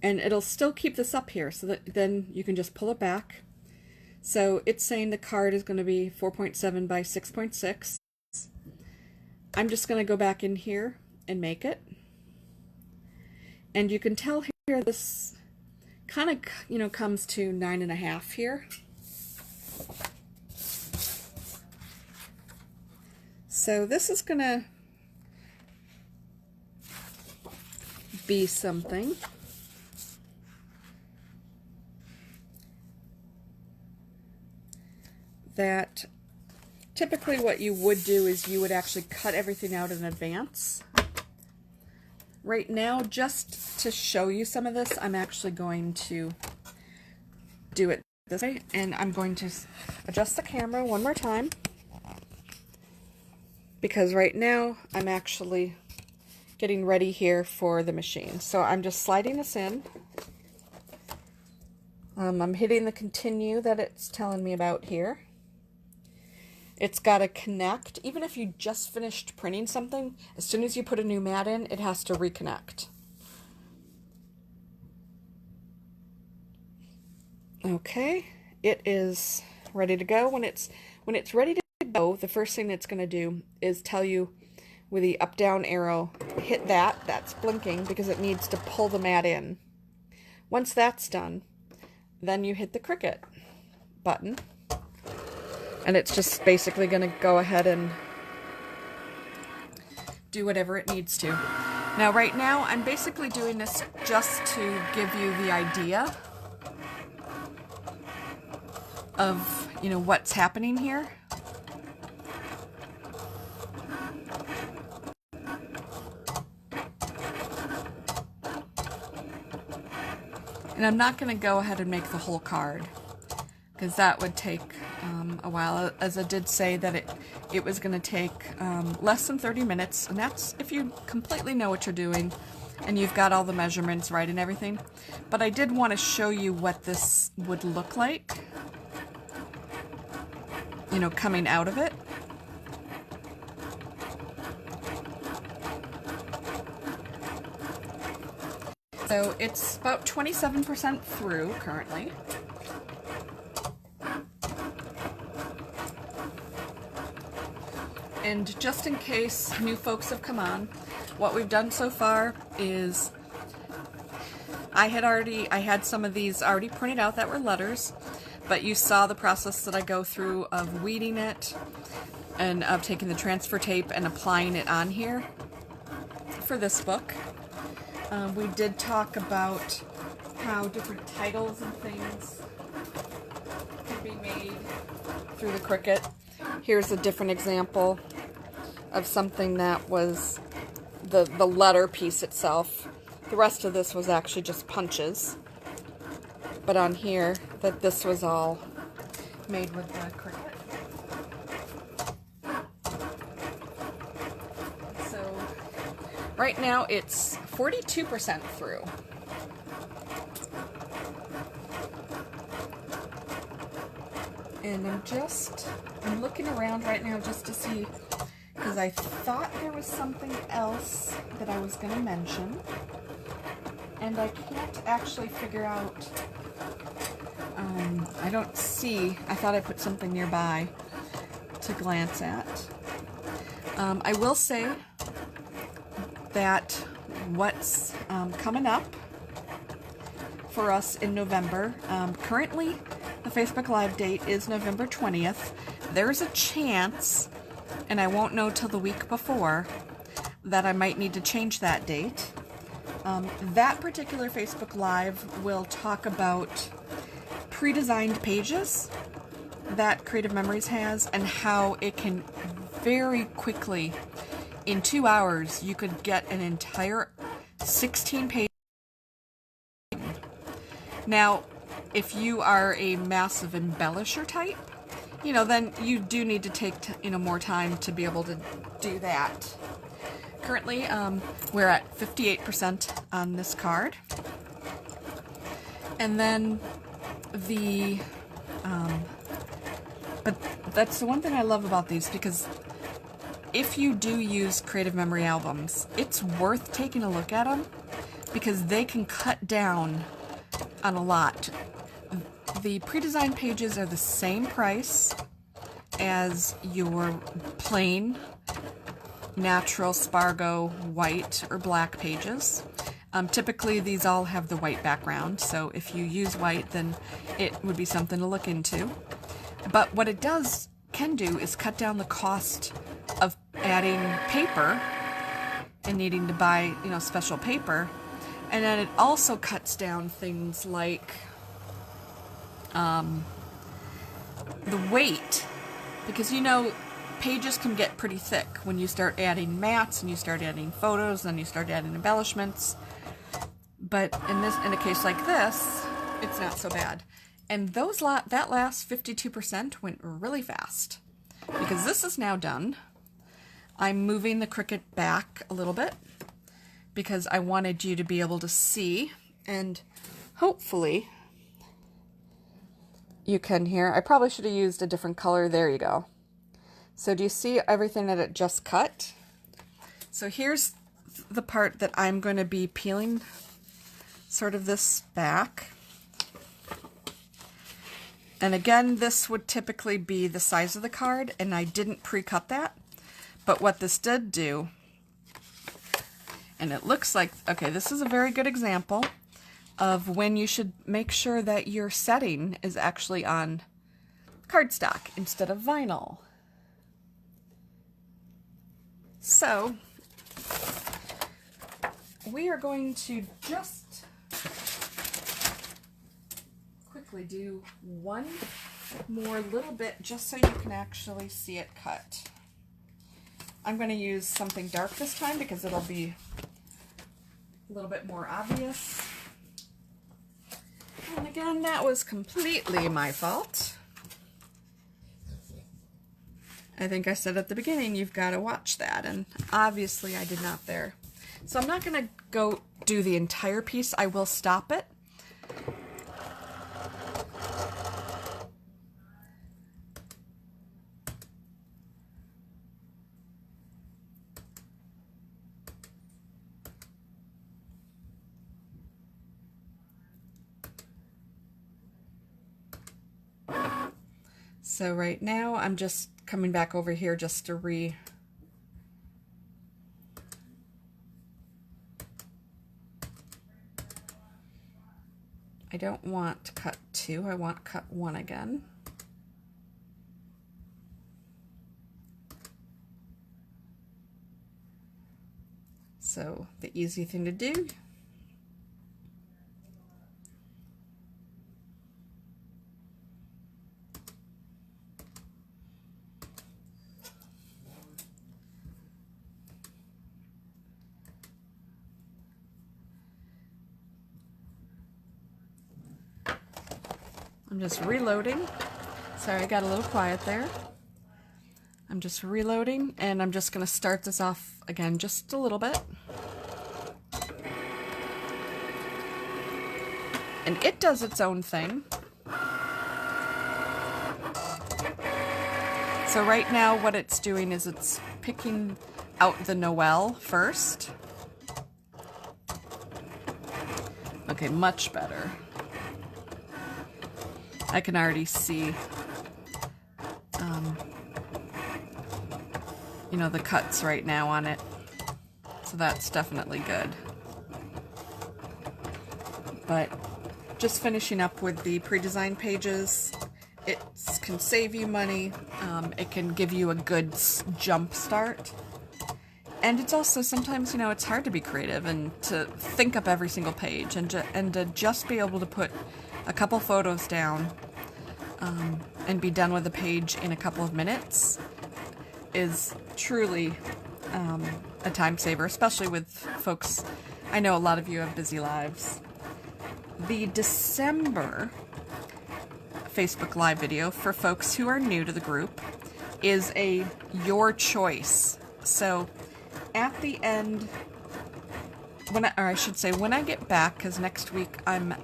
S1: And it'll still keep this up here, so that then you can just pull it back. So it's saying the card is going to be 4.7 by 6.6. I'm just going to go back in here and make it. And you can tell here this kind of, you know, comes to 9.5 here. So this is going to be something. That typically what you would do is you would actually cut everything out in advance. Right now, just to show you some of this, I'm actually going to do it this way, and I'm going to adjust the camera one more time, because right now I'm actually getting ready here for the machine. So I'm just sliding this in. I'm hitting the continue that it's telling me about here. It's got to connect. Even if you just finished printing something, as soon as you put a new mat in, it has to reconnect. Okay, it is ready to go. When it's ready to go, the first thing it's going to do is tell you with the up-down arrow, hit that. That's blinking because it needs to pull the mat in. Once that's done, then you hit the Cricut button. And it's just basically going to go ahead and do whatever it needs to. Now, right now, I'm basically doing this just to give you the idea of, you know, what's happening here. And I'm not going to go ahead and make the whole card, because that would take a while, as I did say that it was going to take less than 30 minutes, and that's if you completely know what you're doing and you've got all the measurements right and everything. But I did want to show you what this would look like, you know, coming out of it. So it's about 27% through currently. And just in case new folks have come on, what we've done so far is I had some of these already printed out that were letters, but you saw the process that I go through of weeding it and of taking the transfer tape and applying it on here for this book. We did talk about how different titles and things can be made through the Cricut. Here's a different example of something that was the letter piece itself. The rest of this was actually just punches. But on here, that this was all made with the Cricut. So right now it's 42% through. And I'm looking around right now just to see, because I thought there was something else that I was going to mention, and I can't actually figure out. I don't see. I thought I put something nearby to glance at. I will say that what's coming up for us in November, currently the Facebook Live date is November 20th. There's a chance, and I won't know till the week before, that I might need to change that date. That particular Facebook Live will talk about pre-designed pages that Creative Memories has and how it can very quickly, in 2 hours, you could get an entire 16-page. Now, if you are a massive embellisher type, then you do need to take more time to be able to do that. Currently, we're at 58% on this card. And then but that's the one thing I love about these, because if you do use Creative Memory albums, it's worth taking a look at them because they can cut down on a lot. The pre-designed pages are the same price as your plain natural Spargo white or black pages. Typically these all have the white background, so if you use white, then it would be something to look into. But what it can do is cut down the cost of adding paper and needing to buy, special paper. And then it also cuts down things like the weight, because pages can get pretty thick when you start adding mats and you start adding photos and you start adding embellishments. But in a case like this, it's not so bad. And that last 52% went really fast because this is now done. I'm moving the Cricut back a little bit because I wanted you to be able to see, and hopefully you can hear. I probably should have used a different color. There you go. So do you see everything that it just cut? So here's the part that I'm going to be peeling sort of this back. And again, this would typically be the size of the card, and I didn't pre-cut that. But what this did do, and it looks like, okay, this is a very good example of when you should make sure that your setting is actually on cardstock instead of vinyl. So we are going to just quickly do one more little bit just so you can actually see it cut. I'm going to use something dark this time because it'll be a little bit more obvious. And again, that was completely my fault. I think I said at the beginning, you've got to watch that, and obviously I did not there. So I'm not going to go do the entire piece. I will stop it. So right now I'm just coming back over here just to I don't want to cut 2, I want to cut 1 again. So the easy thing to do, I'm just reloading. Sorry, I got a little quiet there. I'm just reloading, and I'm just going to start this off again just a little bit. And it does its own thing. So right now what it's doing is it's picking out the Noel first. Okay, much better. I can already see, you know, the cuts right now on it. So that's definitely good. But just finishing up with the pre-designed pages, it can save you money. It can give you a good jump start. And it's also sometimes, you know, it's hard to be creative and to think up every single page, and to just be able to put a couple photos down and be done with the page in a couple of minutes is truly a time saver, especially with folks. I know a lot of you have busy lives. The December Facebook Live video for folks who are new to the group is a your choice. So at the end, when I get back, because next week I'm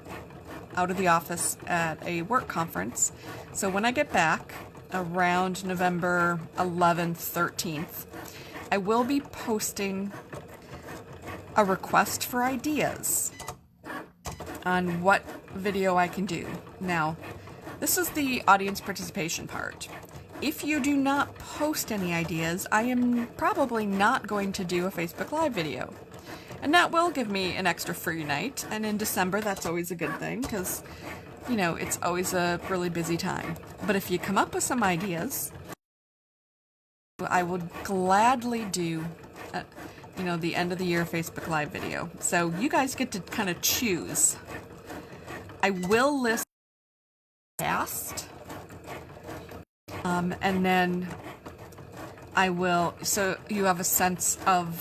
S1: out of the office at a work conference. So when I get back around November 11th, 13th, I will be posting a request for ideas on what video I can do. Now, this is the audience participation part. If you do not post any ideas, I am probably not going to do a Facebook Live video. And that will give me an extra free night. And in December, that's always a good thing because, you know, it's always a really busy time. But if you come up with some ideas, I would gladly do, you know, the end of the year Facebook Live video. So you guys get to kind of choose. I will list past, and then I will, so you have a sense of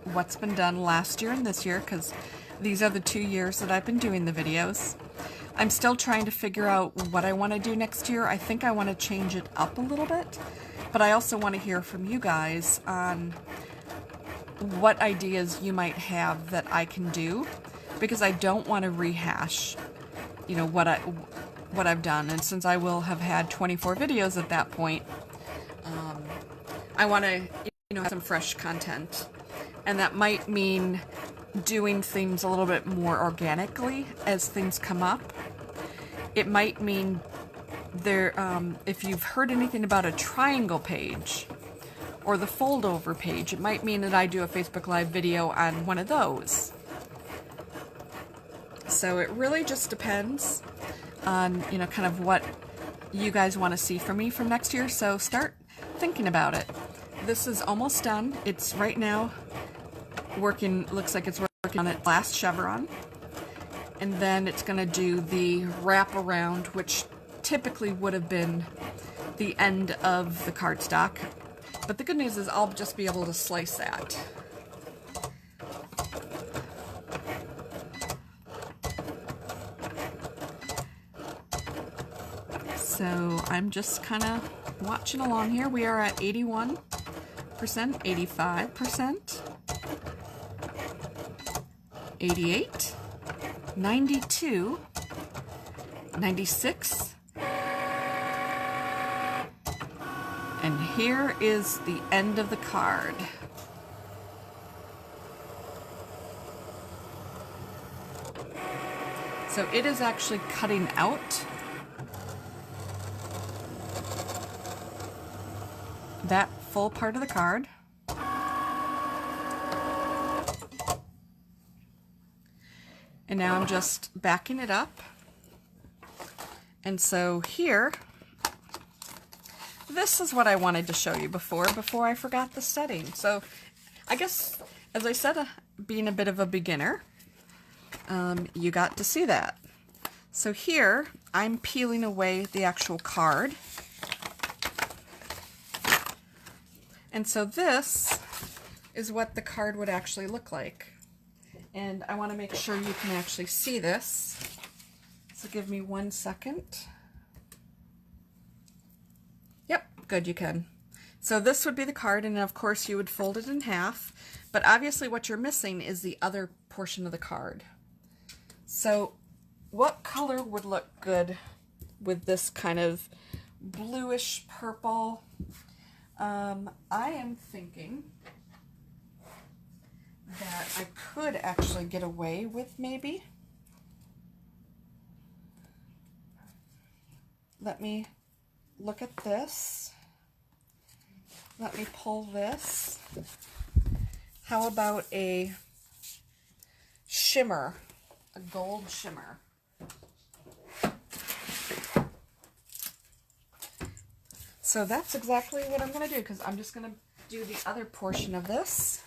S1: what's been done last year and this year, because these are the 2 years that I've been doing the videos. I'm still trying to figure out what I want to do next year. I think I want to change it up a little bit, but I also want to hear from you guys on what ideas you might have that I can do, because I don't want to rehash, you know, what I've done. And since I will have had 24 videos at that point, I want to, you know, have some fresh content. And that might mean doing things a little bit more organically as things come up. It might mean there, if you've heard anything about a triangle page or the fold over page, it might mean that I do a Facebook Live video on one of those. So it really just depends on, you know, kind of what you guys want to see from me from next year. So start thinking about it. This is almost done. It's right now working, looks like it's working on its last chevron. And then it's going to do the wrap around, which typically would have been the end of the cardstock. But the good news is I'll just be able to slice that. So I'm just kind of watching along here. We are at 81%, 85%, 88, 92, 96, and here is the end of the card. So it is actually cutting out that full part of the card. And now I'm just backing it up. And so here, this is what I wanted to show you before I forgot the setting. So I guess, as I said, being a bit of a beginner, you got to see that. So here, I'm peeling away the actual card. And so this is what the card would actually look like. And I want to make sure you can actually see this. So give me 1 second. Yep, good, you can. So this would be the card, and of course you would fold it in half. But obviously what you're missing is the other portion of the card. So what color would look good with this kind of bluish purple. I am thinking that I could actually get away with maybe. Let me look at this. Let me pull this. How about a shimmer, a gold shimmer? So that's exactly what I'm going to do, because I'm just going to do the other portion of this.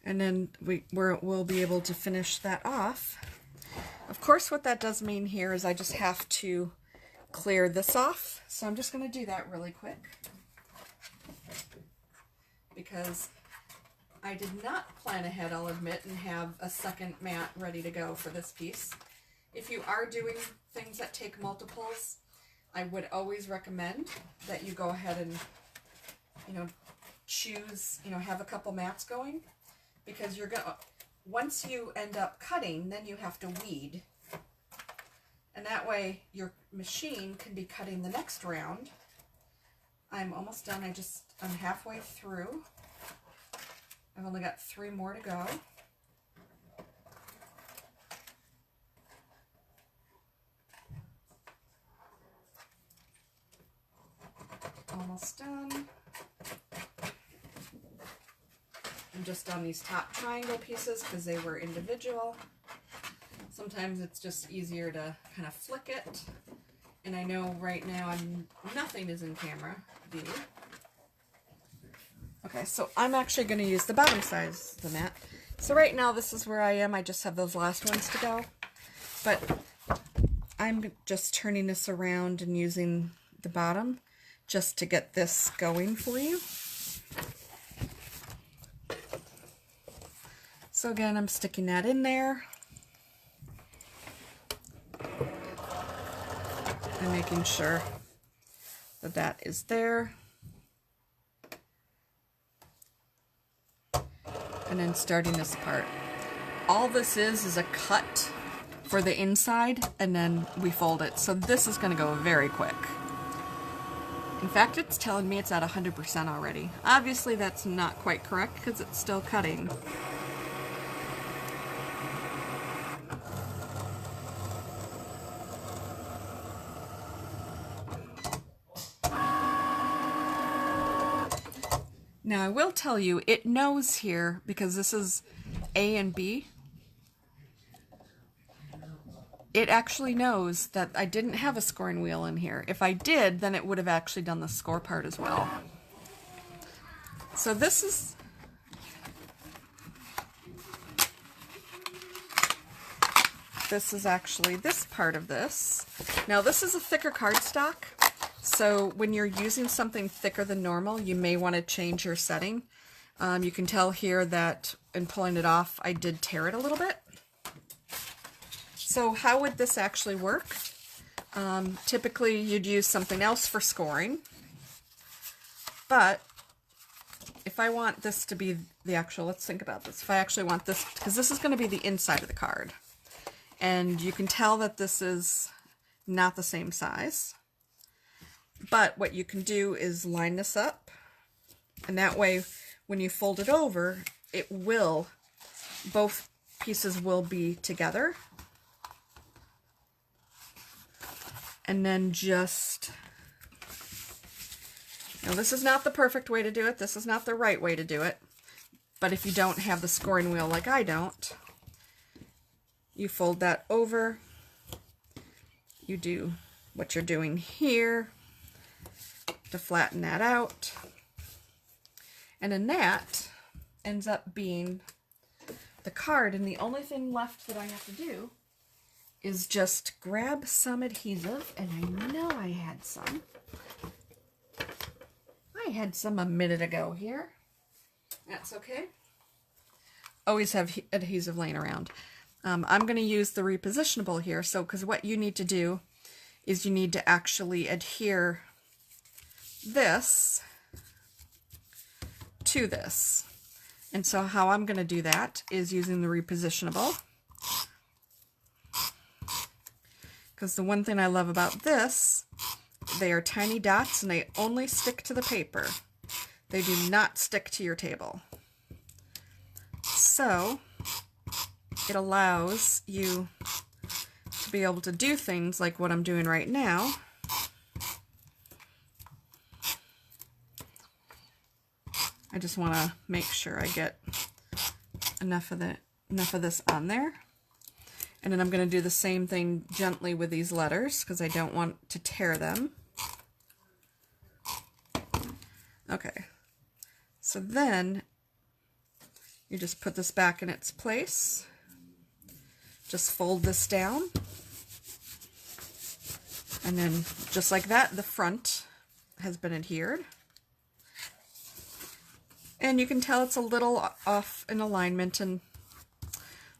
S1: And then we'll be able to finish that off. Of course, what that does mean here is I just have to clear this off. So I'm just going to do that really quick, because I did not plan ahead, I'll admit, and have a second mat ready to go for this piece. If you are doing things that take multiples, I would always recommend that you go ahead and, choose, have a couple mats going, because you're going to, once you end up cutting, then you have to weed. And that way your machine can be cutting the next round. I'm almost done. I'm halfway through. I've only got 3 more to go. Almost done. I'm just on these top triangle pieces because they were individual. Sometimes it's just easier to kind of flick it. And I know right now nothing is in camera view. Okay, so I'm actually going to use the bottom size of the mat. So right now this is where I am. I just have those last ones to go. But I'm just turning this around and using the bottom just to get this going for you. So again, I'm sticking that in there. And making sure that that is there. And then starting this part. All this is a cut for the inside, and then we fold it. So this is going to go very quick. In fact, it's telling me it's at 100% already. Obviously, that's not quite correct because it's still cutting. Now, I will tell you, it knows here, because this is A and B, it actually knows that I didn't have a scoring wheel in here. If I did, then it would have actually done the score part as well. So this is... actually this part of this. Now, this is a thicker cardstock. So when you're using something thicker than normal, you may want to change your setting. You can tell here that in pulling it off, I did tear it a little bit. So how would this actually work? Typically you'd use something else for scoring. But if I want this to be the actual, let's think about this. If I actually want this, because this is going to be the inside of the card. And you can tell that this is not the same size. But what you can do is line this up, and that way when you fold it over, both pieces will be together. And then now this is not the perfect way to do it, this is not the right way to do it, but if you don't have the scoring wheel like I don't, you fold that over, you do what you're doing here, to flatten that out, and then that ends up being the card, and the only thing left that I have to do is just grab some adhesive, and I know I had some. I had some a minute ago here. That's okay. Always have adhesive laying around. I'm going to use the repositionable here, so because what you need to do is you need to actually adhere this to this. And so how I'm going to do that is using the repositionable. Because the one thing I love about this they are tiny dots and they only stick to the paper. They do not stick to your table. So it allows you to be able to do things like what I'm doing right now. I just want to make sure I get enough of this on there. And then I'm going to do the same thing gently with these letters because I don't want to tear them. Okay, so then you just put this back in its place. Just fold this down. And then just like that, the front has been adhered. And you can tell it's a little off in alignment, and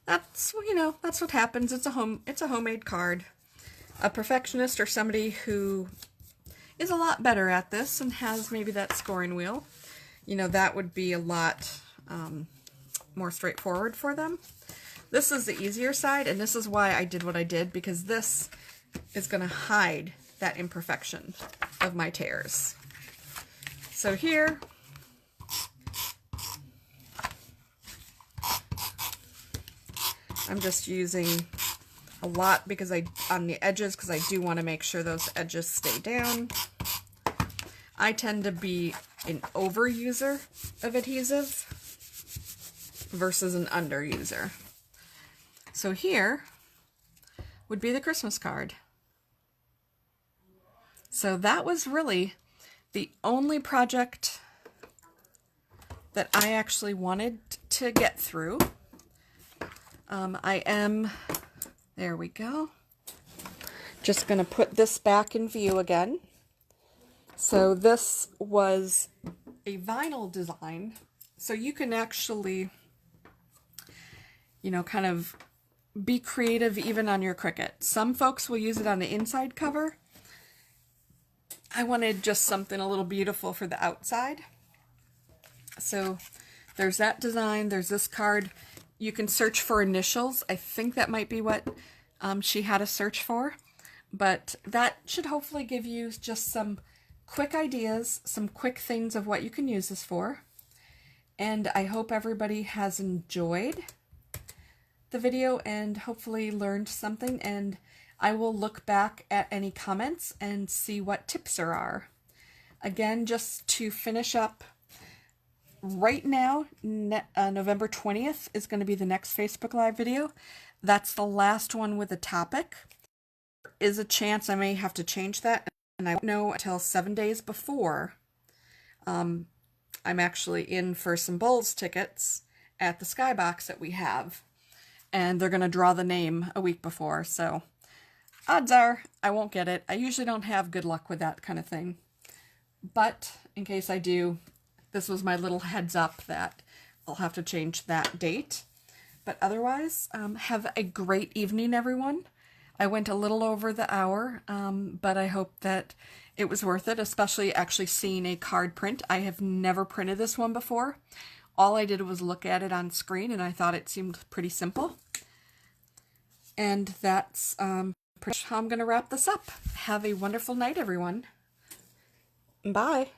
S1: that's, you know, that's what happens. It's a homemade card. A perfectionist or somebody who is a lot better at this and has maybe that scoring wheel, you know, that would be a lot more straightforward for them. This is the easier side, and this is why I did what I did, because this is going to hide that imperfection of my tears. So here, I'm just using a lot because on the edges, because I do want to make sure those edges stay down. I tend to be an overuser of adhesive versus an underuser. So here would be the Christmas card. So that was really the only project that I actually wanted to get through. There we go. Just going to put this back in view again. So this was a vinyl design. So you can actually, you know, kind of be creative even on your Cricut. Some folks will use it on the inside cover. I wanted just something a little beautiful for the outside. So there's that design. There's this card. You can search for initials. I think that might be what she had a search for. But that should hopefully give you just some quick ideas, some quick things of what you can use this for. And I hope everybody has enjoyed the video and hopefully learned something. And I will look back at any comments and see what tips there are. Again, just to finish up, right now, November 20th is going to be the next Facebook Live video. That's the last one with a topic. There is a chance I may have to change that, and I won't know until 7 days before. I'm actually in for some bowls tickets at the Skybox that we have, and they're going to draw the name a week before, so odds are I won't get it. I usually don't have good luck with that kind of thing, but in case I do, this was my little heads up that I'll have to change that date. But otherwise, have a great evening, everyone. I went a little over the hour, but I hope that it was worth it, especially actually seeing a card print. I have never printed this one before. All I did was look at it on screen, and I thought it seemed pretty simple. And that's pretty much how I'm going to wrap this up. Have a wonderful night, everyone. Bye.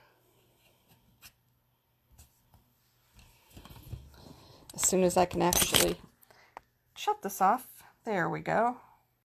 S1: As soon as I can actually shut this off. There we go.